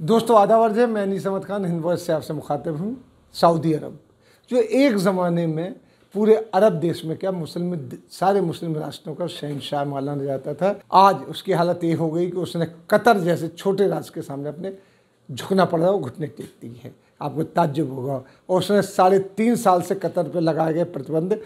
दोस्तों आदाब अर्ज़ है, मैं अनीस अहमद खान हिंद वॉइस से आपसे मुखातिब हूँ। सऊदी अरब जो एक ज़माने में पूरे अरब देश में क्या सारे मुस्लिम राष्ट्रों का शहंशाह माना जाता था, आज उसकी हालत ये हो गई कि उसने कतर जैसे छोटे राष्ट्र के सामने अपने झुकना पड़ रहा है, वो घुटने टेक दी है। आपको ताज्जुब होगा। और उसने 3.5 साल से कतर पर लगाए गए प्रतिबंध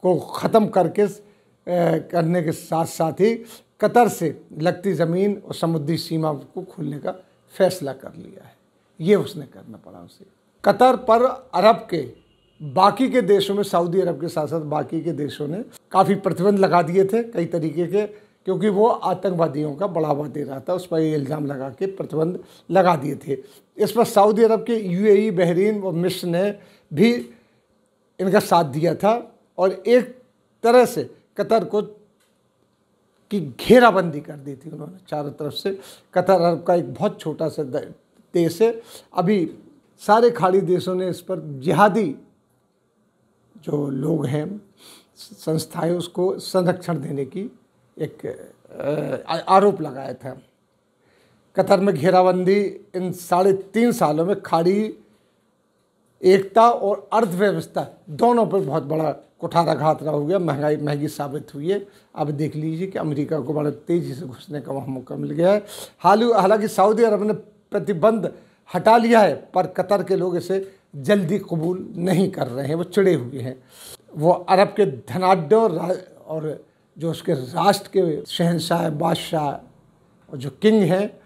को ख़त्म करने के साथ साथ ही कतर से लगती ज़मीन और समुद्री सीमा को खोलने का फैसला कर लिया है। ये उसने करना पड़ा उसे। कतर पर अरब के बाकी के देशों में, सऊदी अरब के साथ साथ बाकी के देशों ने काफ़ी प्रतिबंध लगा दिए थे कई तरीके के, क्योंकि वो आतंकवादियों का बढ़ावा दे रहा था। उस पर ये इल्ज़ाम लगा के प्रतिबंध लगा दिए थे। इस पर सऊदी अरब के यूएई, बहरीन और मिस्र ने भी इनका साथ दिया था और एक तरह से कतर को की घेराबंदी कर दी थी उन्होंने चारों तरफ से। कतर अरब का एक बहुत छोटा सा देश है। अभी सारे खाड़ी देशों ने इस पर जिहादी जो लोग हैं, संस्थाएं, उसको संरक्षण देने की एक आरोप लगाया था। कतर में घेराबंदी इन 3.5 सालों में खाड़ी एकता और अर्थव्यवस्था दोनों पर बहुत बड़ा कुठाराघात रहा हो गया। महंगी साबित हुई है। अब देख लीजिए कि अमेरिका को बड़ा तेज़ी से घुसने का वहाँ मौका मिल गया है। हालांकि सऊदी अरब ने प्रतिबंध हटा लिया है, पर कतर के लोग इसे जल्दी कबूल नहीं कर रहे हैं। वो चिड़े हुए हैं। वो अरब के धनाढ्य और जो उसके राष्ट्र के शहंशाह, बादशाह और जो किंग हैं,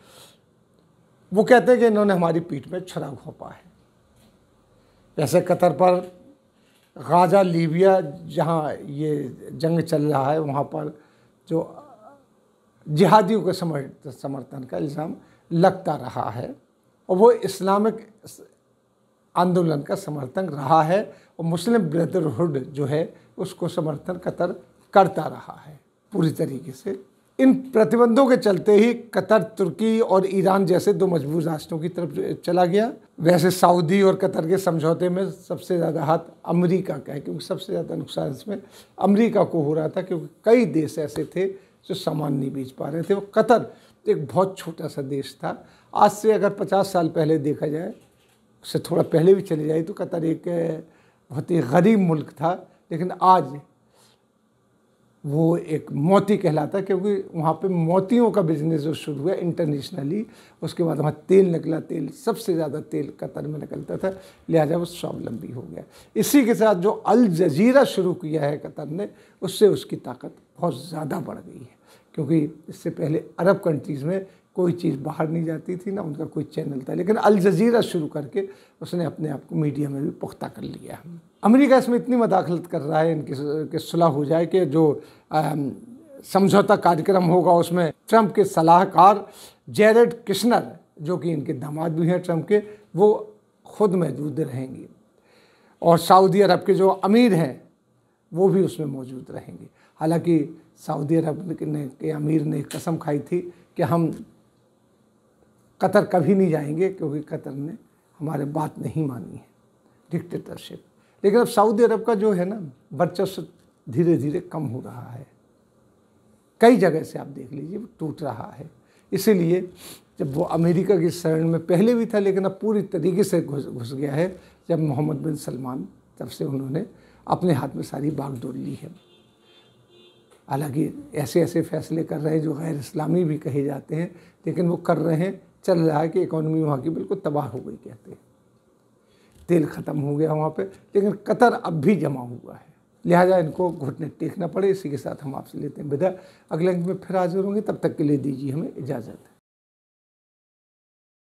वो कहते हैं कि इन्होंने हमारी पीठ में छुरा घोंपा है। जैसे कतर पर गाज़ा, लीबिया, जहाँ ये जंग चल रहा है, वहाँ पर जो जिहादियों के समर्थन का इल्ज़ाम लगता रहा है और वो इस्लामिक आंदोलन का समर्थन रहा है और मुस्लिम ब्रदरहुड जो है उसको समर्थन कतर करता रहा है पूरी तरीके से। इन प्रतिबंधों के चलते ही कतर तुर्की और ईरान जैसे 2 मजबूत राष्ट्रों की तरफ चला गया। वैसे सऊदी और कतर के समझौते में सबसे ज़्यादा हाथ अमेरिका का है, क्योंकि सबसे ज़्यादा नुकसान इसमें अमेरिका को हो रहा था, क्योंकि कई देश ऐसे थे जो सामान नहीं बेच पा रहे थे। वो कतर एक बहुत छोटा सा देश था। आज से अगर 50 साल पहले देखा जाए, उससे थोड़ा पहले भी चले जाए, तो कतर एक बहुत ही गरीब मुल्क था। लेकिन आज वो एक मोती कहलाता, क्योंकि वहाँ पे मोतियों का बिजनेस जो शुरू हुआ इंटरनेशनली। उसके बाद वहाँ तेल निकला, सबसे ज़्यादा तेल कतर में निकलता था, लिहाजा वो स्वावलंबी हो गया। इसी के साथ जो अल जजीरा शुरू किया है कतर ने, उससे उसकी ताकत बहुत ज़्यादा बढ़ गई है, क्योंकि इससे पहले अरब कंट्रीज़ में कोई चीज़ बाहर नहीं जाती थी, ना उनका कोई चैनल था। लेकिन अल जजीरा शुरू करके उसने अपने आप को मीडिया में भी पुख्ता कर लिया। अमेरिका इसमें इतनी मदाखलत कर रहा है इनकी सुलह हो जाए कि जो समझौता कार्यक्रम होगा उसमें ट्रंप के सलाहकार जेरेड किशनर, जो कि इनके दामाद भी हैं ट्रंप के, वो खुद मौजूद रहेंगे और सऊदी अरब के जो अमीर हैं वो भी उसमें मौजूद रहेंगे। हालांकि सऊदी अरब के अमीर ने कसम खाई थी कि हम कतर कभी नहीं जाएंगे, क्योंकि कतर ने हमारे बात नहीं मानी है, डिक्टेटरशिप। लेकिन अब सऊदी अरब का जो है ना वर्चस्व धीरे धीरे कम हो रहा है। कई जगह से आप देख लीजिए वो टूट रहा है। इसीलिए जब वो अमेरिका की शरण में पहले भी था, लेकिन अब पूरी तरीके से घुस गया है। जब मोहम्मद बिन सलमान, तब से उन्होंने अपने हाथ में सारी बागडोर ली है। हालांकि ऐसे ऐसे फैसले कर रहे हैं जो गैर इस्लामी भी कहे जाते हैं, लेकिन वो कर रहे हैं। चल रहा है कि इकॉनमी वहाँ की बिल्कुल तबाह हो गई, कहते हैं। तेल ख़त्म हो गया वहाँ पे, लेकिन कतर अब भी जमा हुआ है, लिहाजा इनको घुटने टेकना पड़े। इसी के साथ हम आपसे लेते हैं विदा। अगले अंक में फिर हाजिर होंगे, तब तक के लिए दीजिए हमें इजाज़त।